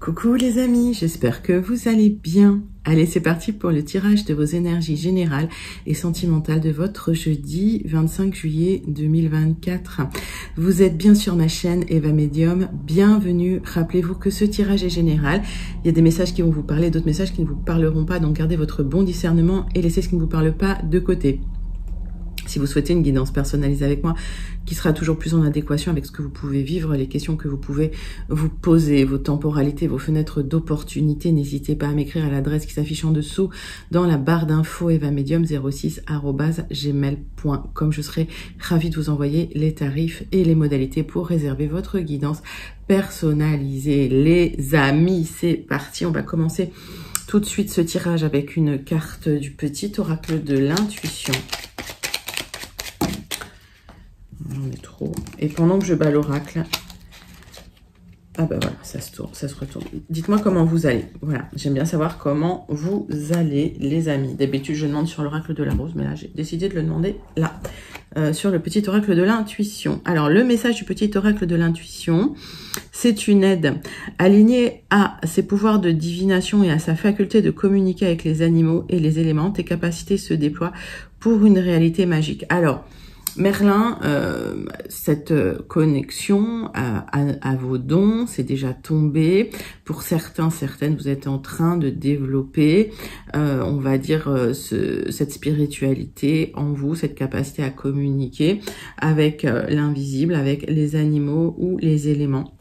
Coucou les amis, j'espère que vous allez bien. Allez, c'est parti pour le tirage de vos énergies générales et sentimentales de votre jeudi 25 juillet 2024. Vous êtes bien sur ma chaîne Eva Medium, bienvenue. Rappelez-vous que ce tirage est général. Il y a des messages qui vont vous parler, d'autres messages qui ne vous parleront pas, donc gardez votre bon discernement et laissez ce qui ne vous parle pas de côté. Si vous souhaitez une guidance personnalisée avec moi, qui sera toujours plus en adéquation avec ce que vous pouvez vivre, les questions que vous pouvez vous poser, vos temporalités, vos fenêtres d'opportunité, n'hésitez pas à m'écrire à l'adresse qui s'affiche en dessous dans la barre d'infos evamedium06@gmail.com. Je serai ravie de vous envoyer les tarifs et les modalités pour réserver votre guidance personnalisée. Les amis, c'est parti. On va commencer tout de suite ce tirage avec une carte du petit oracle de l'intuition. J'en ai trop. Et pendant que je bats l'oracle, ah bah voilà, ça se tourne, ça se retourne. Dites-moi comment vous allez. Voilà, j'aime bien savoir comment vous allez, les amis. D'habitude, je demande sur l'oracle de la rose, mais là, j'ai décidé de le demander là, sur le petit oracle de l'intuition. Alors, le message du petit oracle de l'intuition, c'est une aide alignée à ses pouvoirs de divination et à sa faculté de communiquer avec les animaux et les éléments. Tes capacités se déploient pour une réalité magique. Alors, Merlin, cette connexion à vos dons, c'est déjà tombé. Pour certains, certaines, vous êtes en train de développer, on va dire, cette spiritualité en vous, cette capacité à communiquer avec l'invisible, avec les animaux ou les éléments.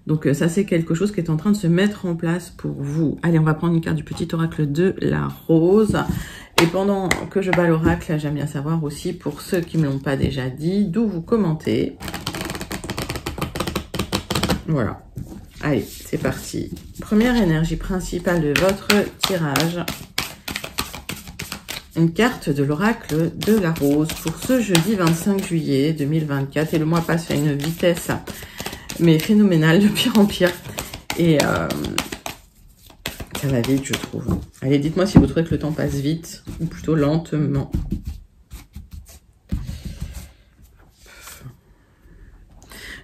Donc ça, c'est quelque chose qui est en train de se mettre en place pour vous. Allez, on va prendre une carte du petit oracle de la rose. Et pendant que je bats l'oracle, j'aime bien savoir aussi, pour ceux qui ne me l'ont pas déjà dit, d'où vous commentez. Voilà. Allez, c'est parti. Première énergie principale de votre tirage. Une carte de l'oracle de la rose pour ce jeudi 25 juillet 2024. Et le mois passe à une vitesse, mais phénoménale, de pire en pire. Et ça va vite, je trouve. Allez, dites-moi si vous trouvez que le temps passe vite ou plutôt lentement.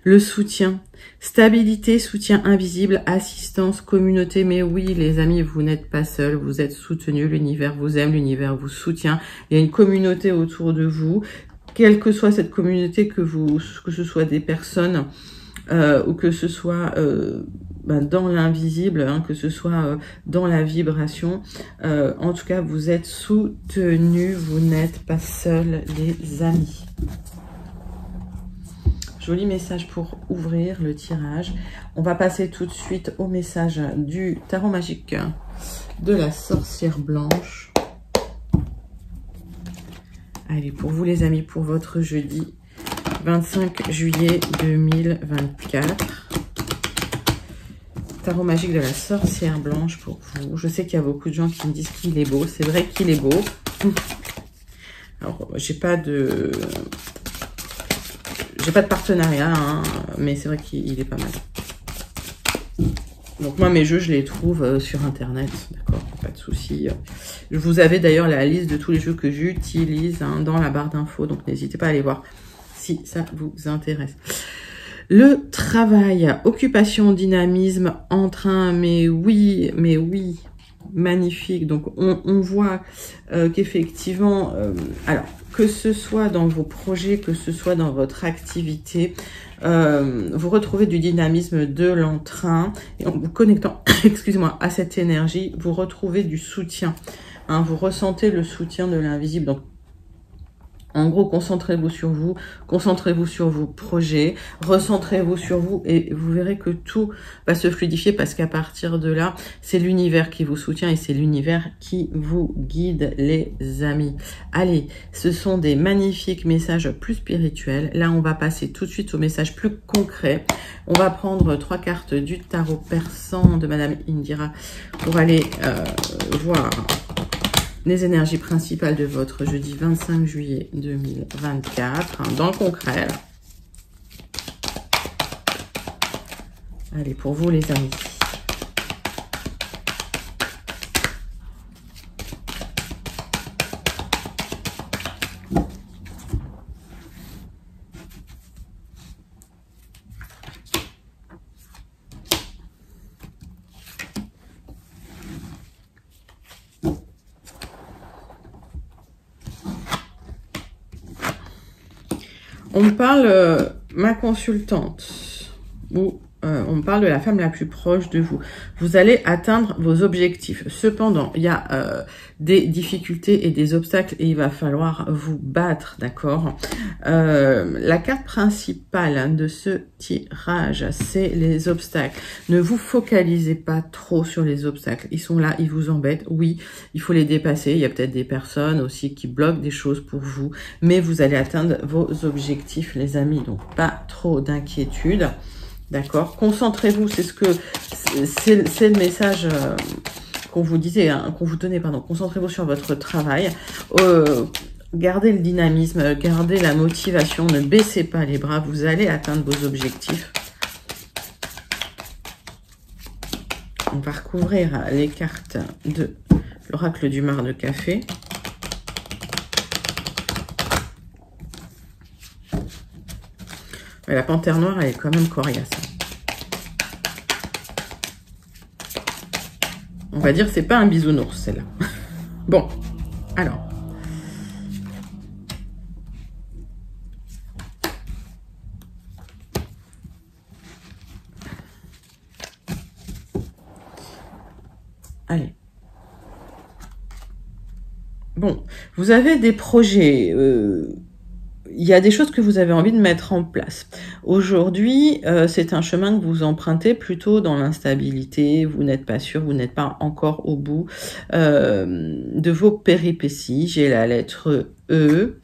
Le soutien, stabilité, soutien invisible, assistance, communauté. Mais oui, les amis, vous n'êtes pas seuls, vous êtes soutenus. L'univers vous aime, l'univers vous soutient. Il y a une communauté autour de vous. Quelle que soit cette communauté, que ce soit des personnes ou que ce soit dans l'invisible, hein, que ce soit dans la vibration. En tout cas, vous êtes soutenus, vous n'êtes pas seuls, les amis. Joli message pour ouvrir le tirage. On va passer tout de suite au message du tarot magique de la sorcière blanche. Allez, pour vous les amis, pour votre jeudi 25 juillet 2024. Tarot magique de la sorcière blanche pour vous. Je sais qu'il y a beaucoup de gens qui me disent qu'il est beau. C'est vrai qu'il est beau. Alors, j'ai pas de partenariat, hein, mais c'est vrai qu'il est pas mal. Donc moi, mes jeux, je les trouve sur Internet, d'accord, pas de souci. Je vous avais d'ailleurs la liste de tous les jeux que j'utilise hein, dans la barre d'infos, donc n'hésitez pas à aller voir si ça vous intéresse. Le travail, occupation, dynamisme, entrain, mais oui, magnifique. Donc, on voit qu'effectivement, alors, que ce soit dans vos projets, que ce soit dans votre activité, vous retrouvez du dynamisme, de l'entrain, et en vous connectant, excusez-moi, à cette énergie, vous retrouvez du soutien. Hein, vous ressentez le soutien de l'invisible. Donc, en gros, concentrez-vous sur vos projets, recentrez-vous sur vous et vous verrez que tout va se fluidifier parce qu'à partir de là, c'est l'univers qui vous soutient et c'est l'univers qui vous guide, les amis. Allez, ce sont des magnifiques messages plus spirituels. Là, on va passer tout de suite aux messages plus concrets. On va prendre 3 cartes du tarot persan de Madame Indira pour aller voir les énergies principales de votre jeudi 25 juillet 2024, hein, dans le concret. Là. Allez, pour vous les amis. On me parle, ma consultante, ou on me parle de la femme la plus proche de vous. Vous allez atteindre vos objectifs. Cependant, il y a des difficultés et des obstacles et il va falloir vous battre, d'accord? La carte principale de ce tirage, c'est les obstacles. Ne vous focalisez pas trop sur les obstacles. Ils sont là, ils vous embêtent. Oui, il faut les dépasser. Il y a peut-être des personnes aussi qui bloquent des choses pour vous, mais vous allez atteindre vos objectifs, les amis. Donc, pas trop d'inquiétude. D'accord, concentrez-vous, c'est ce que c'est le message qu'on vous disait, hein, qu'on vous donnait, pardon. Concentrez-vous sur votre travail, gardez le dynamisme, gardez la motivation, ne baissez pas les bras, vous allez atteindre vos objectifs. On va recouvrir les cartes de l'oracle du Mar de Café. Mais la panthère noire, elle est quand même coriace. On va dire, c'est pas un bisounours, celle-là. Bon, alors. Allez. Bon, vous avez des projets... il y a des choses que vous avez envie de mettre en place. Aujourd'hui, c'est un chemin que vous empruntez plutôt dans l'instabilité. Vous n'êtes pas sûr, vous n'êtes pas encore au bout de vos péripéties. J'ai la lettre E.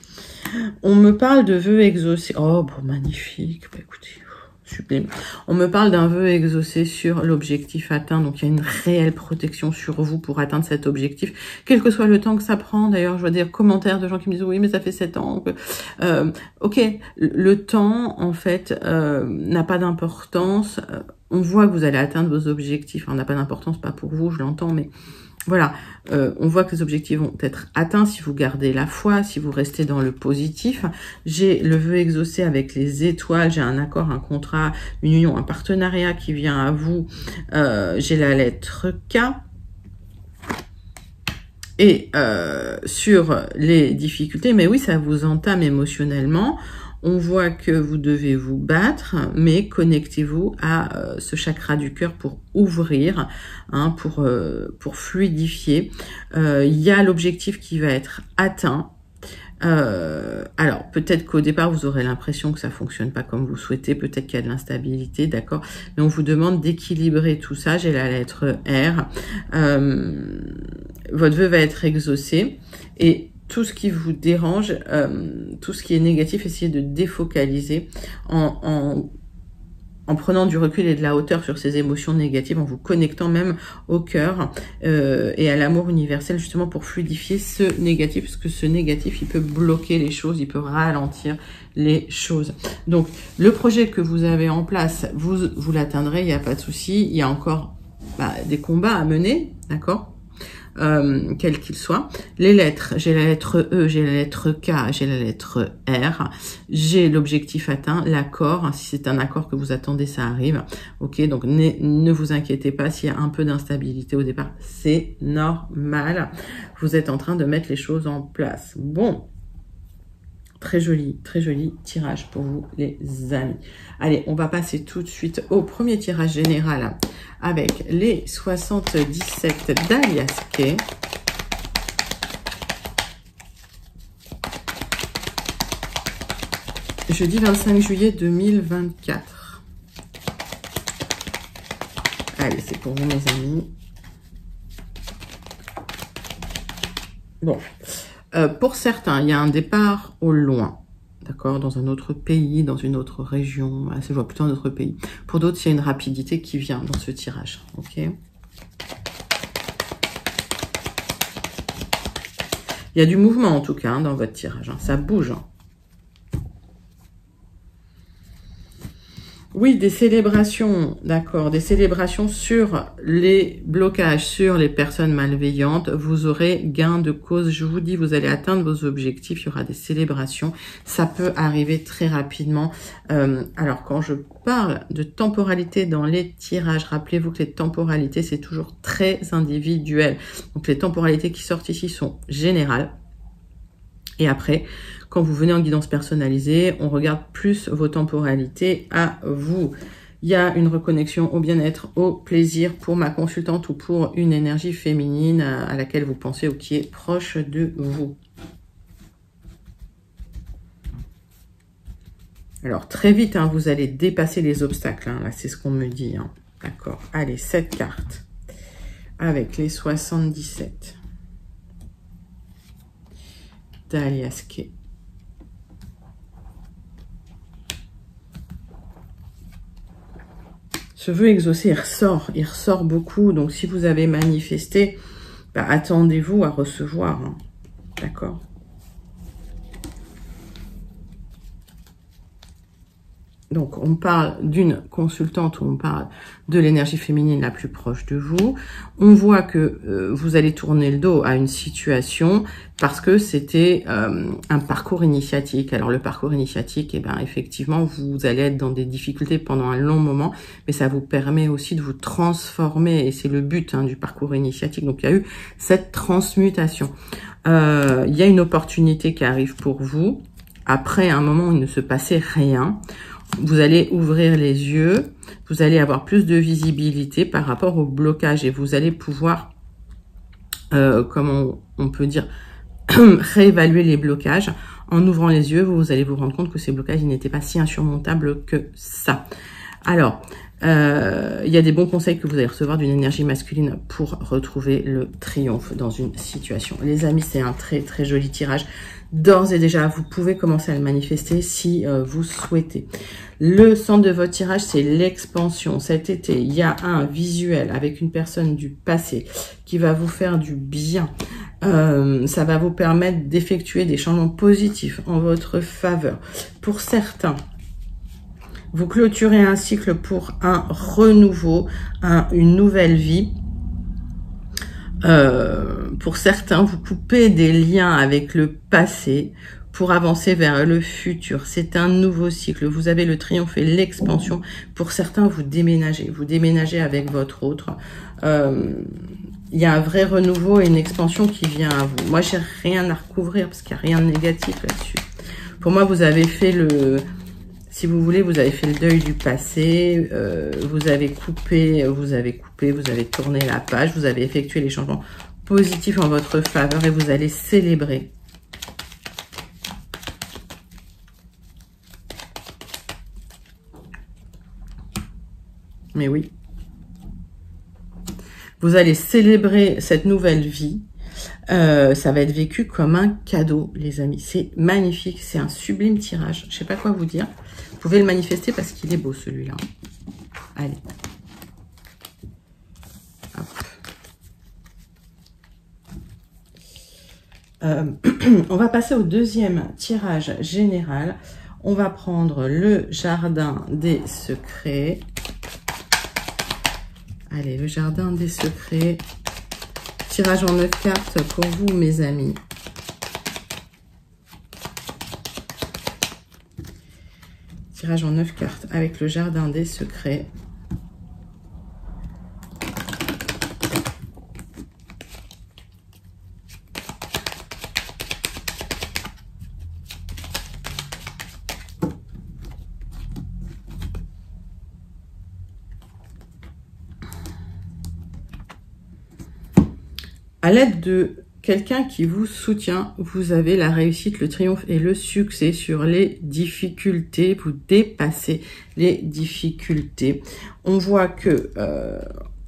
On me parle de vœux exaucés. Oh, bon, magnifique. Bah, écoutez, sublime. On me parle d'un vœu exaucé sur l'objectif atteint. Donc, il y a une réelle protection sur vous pour atteindre cet objectif, quel que soit le temps que ça prend. D'ailleurs, je vois des commentaires de gens qui me disent « Oui, mais ça fait 7 ans. » Ok, le temps, en fait, n'a pas d'importance. On voit que vous allez atteindre vos objectifs. On n'a pas d'importance, pas pour vous, je l'entends, mais... Voilà, on voit que les objectifs vont être atteints si vous gardez la foi, si vous restez dans le positif. J'ai le vœu exaucé avec les étoiles, j'ai un accord, un contrat, une union, un partenariat qui vient à vous. J'ai la lettre K. Et sur les difficultés, mais oui, ça vous entame émotionnellement. On voit que vous devez vous battre, mais connectez-vous à ce chakra du cœur pour ouvrir, hein, pour fluidifier. Il y a l'objectif qui va être atteint. Alors, peut-être qu'au départ, vous aurez l'impression que ça fonctionne pas comme vous souhaitez. Peut-être qu'il y a de l'instabilité, d'accord? Mais on vous demande d'équilibrer tout ça. J'ai la lettre R. Votre vœu va être exaucé. Et tout ce qui vous dérange, tout ce qui est négatif, essayez de défocaliser en prenant du recul et de la hauteur sur ces émotions négatives, en vous connectant même au cœur et à l'amour universel, justement pour fluidifier ce négatif, parce que ce négatif, il peut bloquer les choses, il peut ralentir les choses. Donc, le projet que vous avez en place, vous l'atteindrez, il n'y a pas de souci. Il y a encore des combats à mener, d'accord ? Quel qu'il soit. Les lettres, j'ai la lettre E, j'ai la lettre K, j'ai la lettre R, j'ai l'objectif atteint, l'accord, si c'est un accord que vous attendez, ça arrive. Ok, donc ne vous inquiétez pas s'il y a un peu d'instabilité au départ, c'est normal. Vous êtes en train de mettre les choses en place. Bon, très joli tirage pour vous, les amis. Allez, on va passer tout de suite au premier tirage général avec les 77 d'Alias Kay. Jeudi 25 juillet 2024. Allez, c'est pour vous, mes amis. Bon. Pour certains, il y a un départ au loin, d'accord, dans un autre pays, dans une autre région, je vois plutôt un autre pays. Pour d'autres, il y a une rapidité qui vient dans ce tirage, ok. Il y a du mouvement en tout cas dans votre tirage, hein, ça bouge. Oui, des célébrations, d'accord, des célébrations sur les blocages, sur les personnes malveillantes. Vous aurez gain de cause. Je vous dis, vous allez atteindre vos objectifs. Il y aura des célébrations. Ça peut arriver très rapidement. Alors, quand je parle de temporalité dans les tirages, rappelez-vous que les temporalités, c'est toujours très individuel. Donc, les temporalités qui sortent ici sont générales. Et après, quand vous venez en guidance personnalisée, on regarde plus vos temporalités à vous. Il y a une reconnexion au bien-être, au plaisir pour ma consultante ou pour une énergie féminine à laquelle vous pensez ou qui est proche de vous. Alors, très vite, hein, vous allez dépasser les obstacles. Hein, là, c'est ce qu'on me dit. Hein. D'accord. Allez, 7 cartes. Avec les 77. Daliaske. Ce vœu exaucé, il ressort beaucoup. Donc, si vous avez manifesté, bah, attendez-vous à recevoir. Hein. D'accord? Donc, on parle d'une consultante, on parle de l'énergie féminine la plus proche de vous. On voit que vous allez tourner le dos à une situation parce que c'était un parcours initiatique. Alors, le parcours initiatique, eh ben, effectivement, vous allez être dans des difficultés pendant un long moment, mais ça vous permet aussi de vous transformer, et c'est le but hein, du parcours initiatique. Donc, il y a eu cette transmutation. Il y a une opportunité qui arrive pour vous. Après un moment où il ne se passait rien, vous allez ouvrir les yeux, vous allez avoir plus de visibilité par rapport au blocage et vous allez pouvoir, comment on peut dire, réévaluer les blocages. En ouvrant les yeux, vous allez vous rendre compte que ces blocages n'étaient pas si insurmontables que ça. Alors, il y a des bons conseils que vous allez recevoir d'une énergie masculine pour retrouver le triomphe dans une situation. Les amis, c'est un très très joli tirage. D'ores et déjà, vous pouvez commencer à le manifester si vous souhaitez. Le centre de votre tirage, c'est l'expansion. Cet été, il y a un visuel avec une personne du passé qui va vous faire du bien. Ça va vous permettre d'effectuer des changements positifs en votre faveur. Pour certains, vous clôturez un cycle pour un renouveau, une nouvelle vie. Pour certains, vous coupez des liens avec le passé pour avancer vers le futur. C'est un nouveau cycle. Vous avez le triomphe et l'expansion. Pour certains, vous déménagez avec votre autre. Il y a un vrai renouveau et une expansion qui vient à vous. Moi, j'ai rien à recouvrir parce qu'il n'y a rien de négatif là-dessus. Pour moi, vous avez fait le... Si vous voulez, vous avez fait le deuil du passé, vous avez coupé, vous avez tourné la page, vous avez effectué les changements positifs en votre faveur et vous allez célébrer. Mais oui. Vous allez célébrer cette nouvelle vie. Ça va être vécu comme un cadeau, les amis. C'est magnifique, c'est un sublime tirage. Je sais pas quoi vous dire. Vous pouvez le manifester parce qu'il est beau, celui-là. Allez. On va passer au deuxième tirage général. On va prendre le jardin des secrets. Allez, le jardin des secrets. Tirage en 9 cartes pour vous, mes amis. Tirage en 9 cartes avec le jardin des secrets. À l'aide de quelqu'un qui vous soutient, vous avez la réussite, le triomphe et le succès sur les difficultés. Vous dépassez les difficultés. On voit que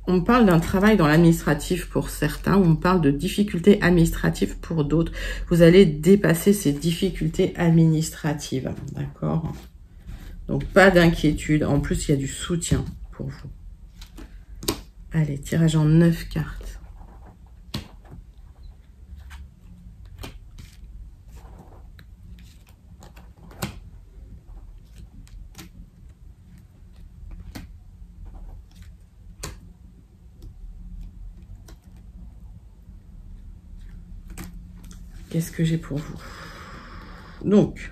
on parle d'un travail dans l'administratif pour certains, on parle de difficultés administratives pour d'autres. Vous allez dépasser ces difficultés administratives, d'accord? Donc pas d'inquiétude. En plus, il y a du soutien pour vous. Allez, tirage en 9 cartes. Qu'est-ce que j'ai pour vous? Donc,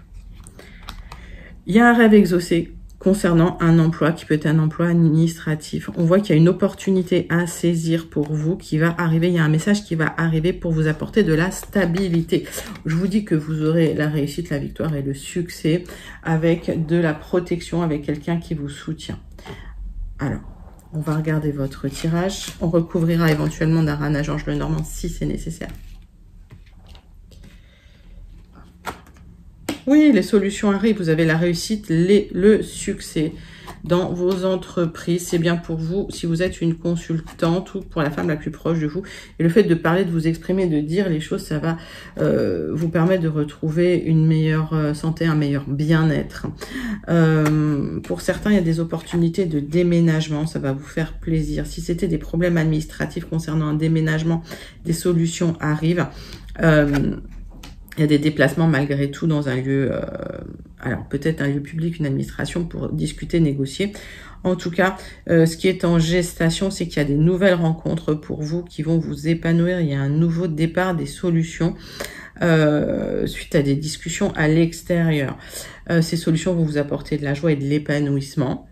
il y a un rêve exaucé concernant un emploi qui peut être un emploi administratif. On voit qu'il y a une opportunité à saisir pour vous qui va arriver. Il y a un message qui va arriver pour vous apporter de la stabilité. Je vous dis que vous aurez la réussite, la victoire et le succès avec de la protection, avec quelqu'un qui vous soutient. Alors, on va regarder votre tirage. On recouvrira éventuellement d'un ranage Ange Lenormand si c'est nécessaire. Oui, les solutions arrivent, vous avez la réussite, le succès dans vos entreprises. C'est bien pour vous si vous êtes une consultante ou pour la femme la plus proche de vous. Et le fait de parler, de vous exprimer, de dire les choses, ça va vous permettre de retrouver une meilleure santé, un meilleur bien-être. Pour certains, il y a des opportunités de déménagement, ça va vous faire plaisir. Si c'était des problèmes administratifs concernant un déménagement, des solutions arrivent. Il y a des déplacements malgré tout dans un lieu, alors peut-être un lieu public, une administration pour discuter, négocier. En tout cas, ce qui est en gestation, c'est qu'il y a des nouvelles rencontres pour vous qui vont vous épanouir. Il y a un nouveau départ, des solutions suite à des discussions à l'extérieur. Ces solutions vont vous apporter de la joie et de l'épanouissement.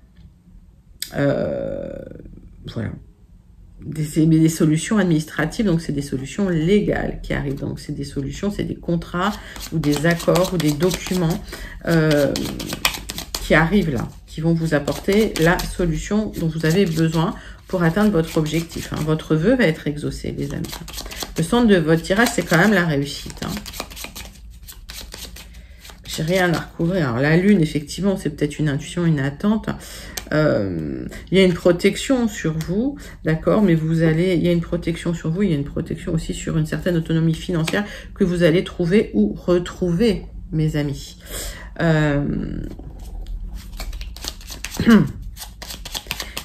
Voilà. Des solutions administratives, donc c'est des solutions légales qui arrivent, donc c'est des solutions, c'est des contrats ou des accords ou des documents qui arrivent là, qui vont vous apporter la solution dont vous avez besoin pour atteindre votre objectif. Hein. Votre vœu va être exaucé, les amis. Le centre de votre tirage, c'est quand même la réussite. Hein. J'ai rien à recouvrir. Alors la lune, effectivement, c'est peut-être une intuition, une attente. Il y a une protection sur vous, d'accord, mais il y a une protection sur vous, il y a une protection aussi sur une certaine autonomie financière que vous allez trouver ou retrouver, mes amis. Il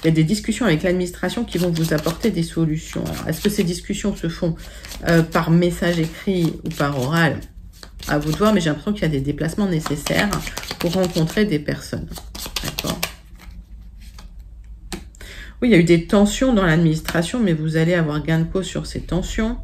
y a des discussions avec l'administration qui vont vous apporter des solutions. Est-ce que ces discussions se font par message écrit ou par oral? À vous de voir, mais j'ai l'impression qu'il y a des déplacements nécessaires pour rencontrer des personnes. D'accord? Oui, il y a eu des tensions dans l'administration, mais vous allez avoir gain de cause sur ces tensions.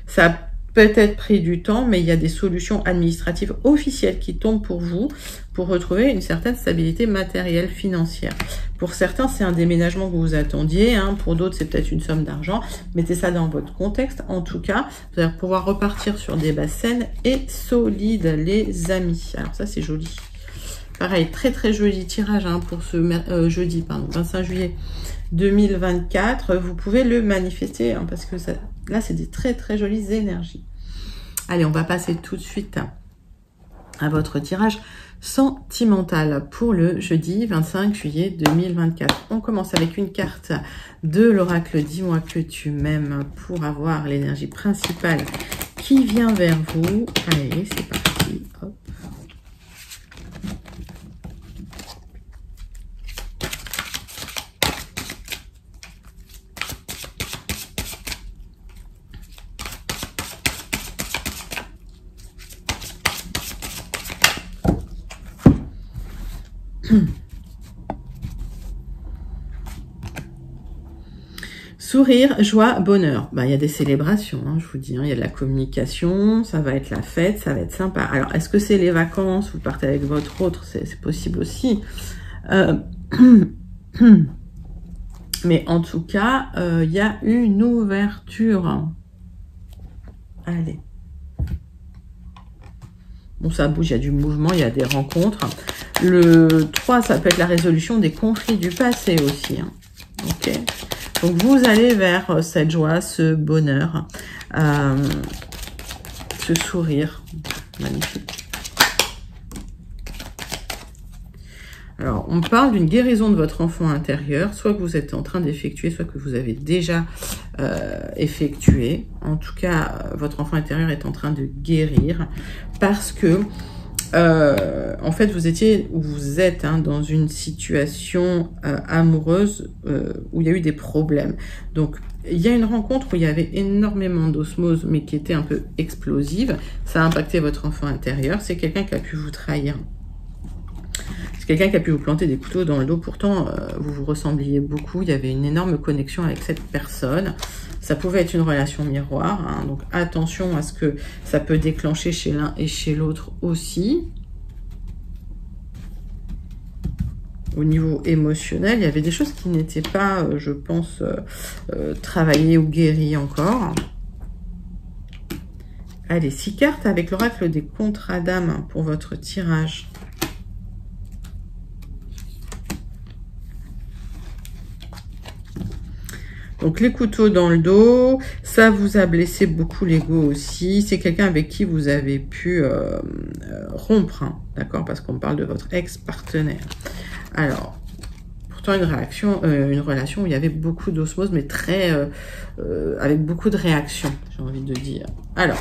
Ça a peut-être pris du temps, mais il y a des solutions administratives officielles qui tombent pour vous pour retrouver une certaine stabilité matérielle financière. Pour certains, c'est un déménagement que vous attendiez. Hein. Pour d'autres, c'est peut-être une somme d'argent. Mettez ça dans votre contexte. En tout cas, vous allez pouvoir repartir sur des bases saines et solides, les amis. Alors ça, c'est joli. Pareil, très très joli tirage hein, pour ce jeudi, pardon, 25 juillet 2024. Vous pouvez le manifester hein, parce que ça, là, c'est des très très jolies énergies. Allez, on va passer tout de suite à votre tirage sentimental pour le jeudi 25 juillet 2024. On commence avec une carte de l'oracle Dis-moi que tu m'aimes pour avoir l'énergie principale qui vient vers vous. Allez, c'est parti. Hop. Sourire, joie, bonheur. Ben, il y a des célébrations, hein, je vous dis. Hein, il y a de la communication, ça va être la fête, ça va être sympa. Alors, est-ce que c'est les vacances? Vous partez avec votre autre, c'est possible aussi. Mais en tout cas, il y a une ouverture. Allez. Bon, ça bouge, il y a du mouvement, il y a des rencontres. Le 3, ça peut être la résolution des conflits du passé aussi. Hein. Ok. Donc, vous allez vers cette joie, ce bonheur, ce sourire. Magnifique. Alors, on parle d'une guérison de votre enfant intérieur, soit que vous êtes en train d'effectuer, soit que vous avez déjà effectué. En tout cas, votre enfant intérieur est en train de guérir parce que, en fait, vous étiez ou vous êtes hein, dans une situation amoureuse où il y a eu des problèmes. Donc, il y a une rencontre où il y avait énormément d'osmose, mais qui était un peu explosive. Ça a impacté votre enfant intérieur. C'est quelqu'un qui a pu vous trahir. C'est quelqu'un qui a pu vous planter des couteaux dans le dos. Pourtant, vous vous ressembliez beaucoup. Il y avait une énorme connexion avec cette personne. Ça pouvait être une relation miroir. Hein, donc, attention à ce que ça peut déclencher chez l'un et chez l'autre aussi. au niveau émotionnel, il y avait des choses qui n'étaient pas, je pense, travaillées ou guéries encore. Allez, 6 cartes avec l'oracle des contrats d'âme pour votre tirage. Donc, les couteaux dans le dos, ça vous a blessé beaucoup l'ego aussi. C'est quelqu'un avec qui vous avez pu rompre, hein, d'accord? Parce qu'on parle de votre ex-partenaire. Alors, pourtant une relation où il y avait beaucoup d'osmose, mais très avec beaucoup de réactions, j'ai envie de dire. Alors,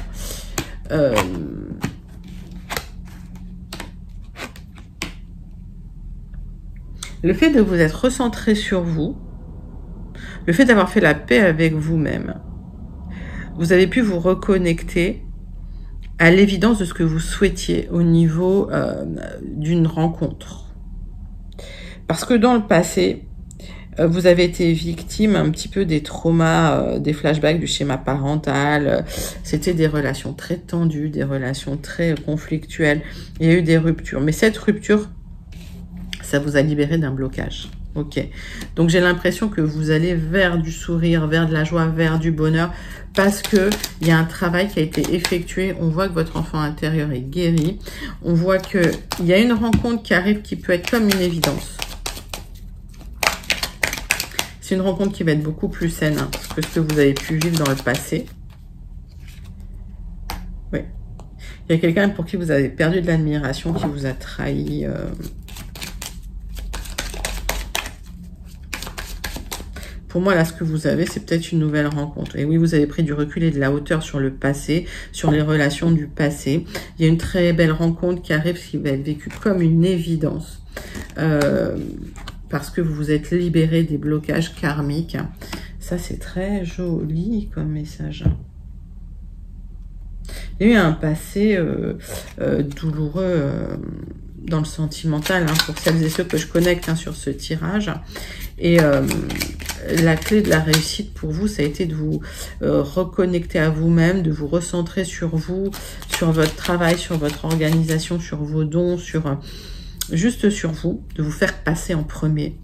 le fait de vous être recentré sur vous, le fait d'avoir fait la paix avec vous-même, vous avez pu vous reconnecter à l'évidence de ce que vous souhaitiez au niveau d'une rencontre. Parce que dans le passé, vous avez été victime un petit peu des traumas, des flashbacks du schéma parental. C'était des relations très tendues, des relations très conflictuelles. Il y a eu des ruptures. Mais cette rupture, ça vous a libéré d'un blocage. Ok, donc j'ai l'impression que vous allez vers du sourire, vers de la joie, vers du bonheur, parce que il y a un travail qui a été effectué. On voit que votre enfant intérieur est guéri. On voit que il y a une rencontre qui arrive qui peut être comme une évidence. C'est une rencontre qui va être beaucoup plus saine, hein, que ce que vous avez pu vivre dans le passé. Oui, il y a quelqu'un pour qui vous avez perdu de l'admiration, qui vous a trahi. Pour moi, là, ce que vous avez, c'est peut-être une nouvelle rencontre. Et oui, vous avez pris du recul et de la hauteur sur le passé, sur les relations du passé. Il y a une très belle rencontre qui arrive, qui va être vécue comme une évidence. Parce que vous vous êtes libéré des blocages karmiques. Ça, c'est très joli comme message. Il y a eu un passé douloureux dans le sentimental, hein, pour celles et ceux que je connecte, hein, sur ce tirage. Et la clé de la réussite pour vous, ça a été de vous reconnecter à vous-même, de vous recentrer sur vous, sur votre travail, sur votre organisation, sur vos dons, juste sur vous, de vous faire passer en premier,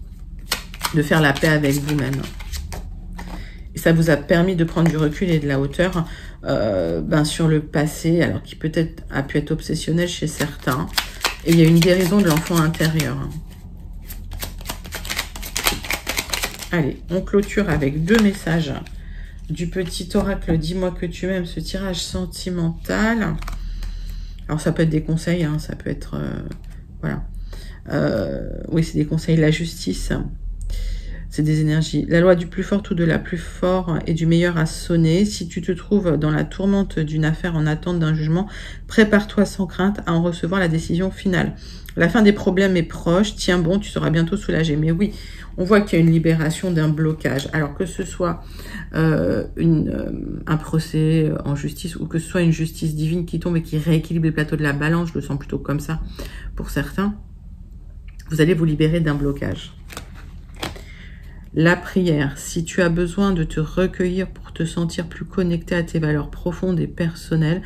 de faire la paix avec vous-même. Et ça vous a permis de prendre du recul et de la hauteur sur le passé, alors qui peut-être a pu être obsessionnel chez certains. Et il y a une guérison de l'enfant intérieur. Allez, on clôture avec 2 messages du petit oracle. Dis-moi que tu m'aimes, ce tirage sentimental. Alors, ça peut être des conseils, hein, ça peut être... voilà. Oui, c'est des conseils. La justice, c'est des énergies. La loi du plus fort ou de la plus fort et du meilleur a sonné. Si tu te trouves dans la tourmente d'une affaire en attente d'un jugement, prépare-toi sans crainte à en recevoir la décision finale. La fin des problèmes est proche. Tiens bon, tu seras bientôt soulagé. Mais oui, on voit qu'il y a une libération d'un blocage. Alors que ce soit un procès en justice ou que ce soit une justice divine qui tombe et qui rééquilibre les plateaux de la balance, je le sens plutôt comme ça pour certains, vous allez vous libérer d'un blocage. La prière, si tu as besoin de te recueillir pour te sentir plus connecté à tes valeurs profondes et personnelles,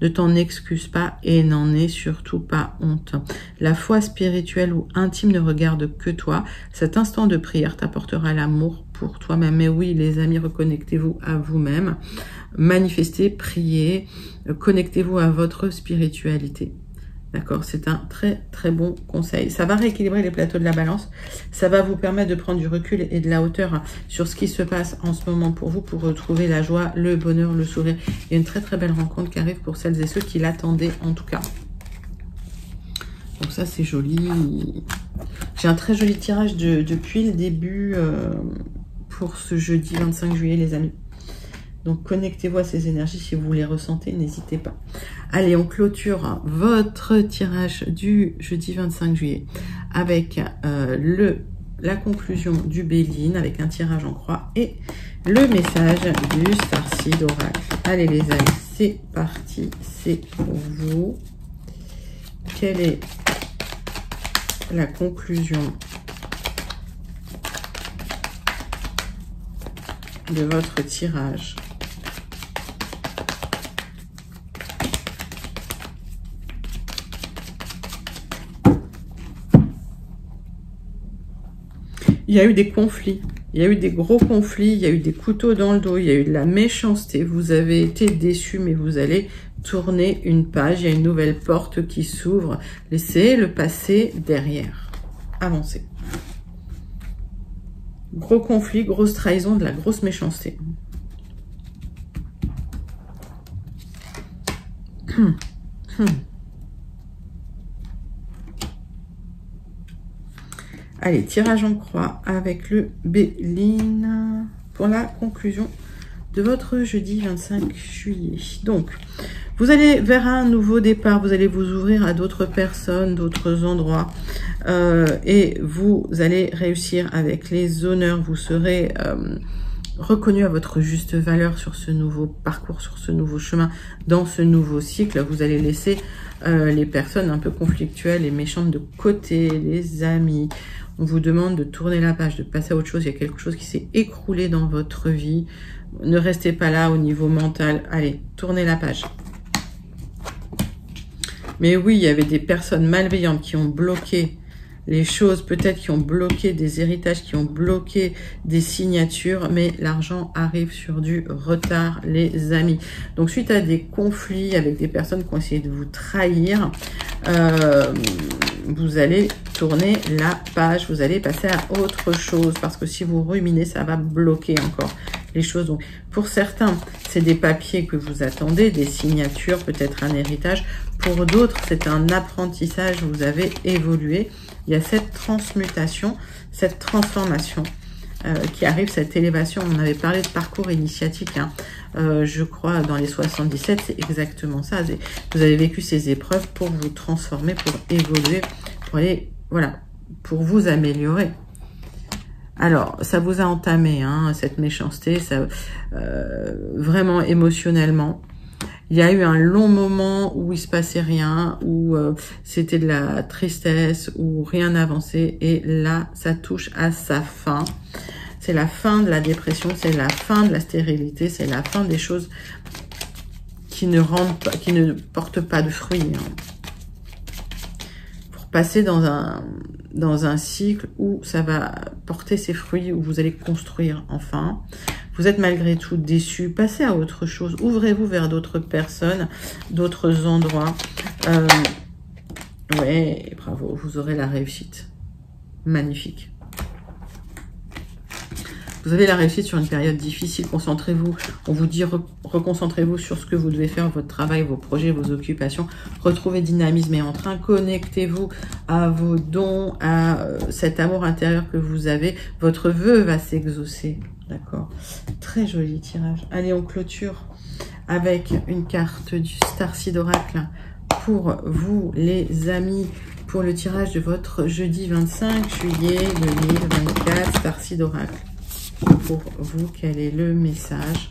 ne t'en excuse pas et n'en aie surtout pas honte. La foi spirituelle ou intime ne regarde que toi. Cet instant de prière t'apportera l'amour pour toi-même. Mais oui, les amis, reconnectez-vous à vous-même. Manifestez, priez, connectez-vous à votre spiritualité. D'accord, c'est un très très bon conseil. Ça va rééquilibrer les plateaux de la balance. Ça va vous permettre de prendre du recul et de la hauteur sur ce qui se passe en ce moment pour vous, pour retrouver la joie, le bonheur, le sourire. Il y a une très très belle rencontre qui arrive pour celles et ceux qui l'attendaient en tout cas. Donc ça c'est joli. J'ai un très joli tirage depuis le début pour ce jeudi 25 juillet les amis. Donc, connectez-vous à ces énergies si vous les ressentez, n'hésitez pas. Allez, on clôture votre tirage du jeudi 25 juillet avec la conclusion du Béline, avec un tirage en croix et le message du Starseed Oracle. Allez les amis, c'est parti, c'est pour vous. Quelle est la conclusion de votre tirage? Il y a eu des conflits, il y a eu des gros conflits, il y a eu des couteaux dans le dos, il y a eu de la méchanceté. Vous avez été déçus, mais vous allez tourner une page. Il y a une nouvelle porte qui s'ouvre. Laissez le passé derrière. Avancez. Gros conflit, grosse trahison, de la grosse méchanceté. Allez, tirage en croix avec le Béline pour la conclusion de votre jeudi 25 juillet. Donc, vous allez vers un nouveau départ, vous allez vous ouvrir à d'autres personnes, d'autres endroits, et vous allez réussir avec les honneurs. Vous serez reconnu à votre juste valeur sur ce nouveau parcours, sur ce nouveau chemin, dans ce nouveau cycle. Vous allez laisser les personnes un peu conflictuelles et méchantes de côté, les amis. On vous demande de tourner la page, de passer à autre chose. Il y a quelque chose qui s'est écroulé dans votre vie. Ne restez pas là au niveau mental. Allez, tournez la page. Mais oui, il y avait des personnes malveillantes qui ont bloqué les choses, peut-être qui ont bloqué des héritages, qui ont bloqué des signatures, mais l'argent arrive sur du retard, les amis. Donc, suite à des conflits avec des personnes qui ont essayé de vous trahir, vous allez tourner la page, vous allez passer à autre chose, parce que si vous ruminez, ça va bloquer encore les choses. Donc, pour certains, c'est des papiers que vous attendez, des signatures, peut-être un héritage. Pour d'autres, c'est un apprentissage, vous avez évolué. Il y a cette transmutation, cette transformation qui arrive, cette élévation. On avait parlé de parcours initiatique, hein. Je crois, dans les 77, c'est exactement ça. Vous avez vécu ces épreuves pour vous transformer, pour évoluer, pour aller, voilà, pour vous améliorer. Alors, ça vous a entamé, hein, cette méchanceté, ça, vraiment émotionnellement. Il y a eu un long moment où il se passait rien, où c'était de la tristesse, où rien n'avançait. Et là, ça touche à sa fin. C'est la fin de la dépression, c'est la fin de la stérilité, c'est la fin des choses qui ne rendent pas, qui ne portent pas de fruits, hein. Pour passer dans un cycle où ça va porter ses fruits, où vous allez construire enfin. Vous êtes malgré tout déçu, passez à autre chose, ouvrez-vous vers d'autres personnes, d'autres endroits. Ouais, bravo, vous aurez la réussite. Magnifique. Vous avez la réussite sur une période difficile, concentrez-vous. On vous dit, reconcentrez-vous sur ce que vous devez faire, votre travail, vos projets, vos occupations. Retrouvez dynamisme et entrain, connectez-vous à vos dons, à cet amour intérieur que vous avez. Votre vœu va s'exaucer, d'accord? Très joli tirage. Allez, on clôture avec une carte du Starseed Oracle pour vous, les amis, pour le tirage de votre jeudi 25 juillet 2024, Starseed Oracle. Pour vous, quel est le message?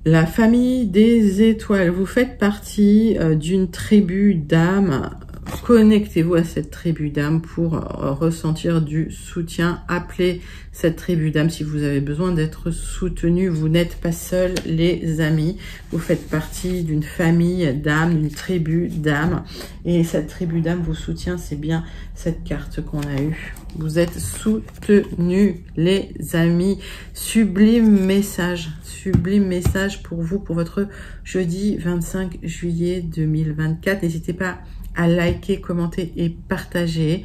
La famille des étoiles. Vous faites partie d'une tribu d'âmes. Connectez-vous à cette tribu d'âmes pour ressentir du soutien. Appelez cette tribu d'âmes si vous avez besoin d'être soutenu. Vous n'êtes pas seul, les amis. Vous faites partie d'une famille d'âmes, d'une tribu d'âmes. Et cette tribu d'âmes vous soutient. C'est bien cette carte qu'on a eue. Vous êtes soutenus, les amis. Sublime message pour vous, pour votre jeudi 25 juillet 2024. N'hésitez pas à liker, commenter et partager.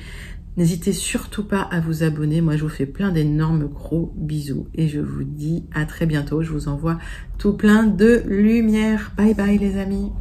N'hésitez surtout pas à vous abonner. Moi, je vous fais plein d'énormes gros bisous. Et je vous dis à très bientôt. Je vous envoie tout plein de lumière. Bye bye les amis.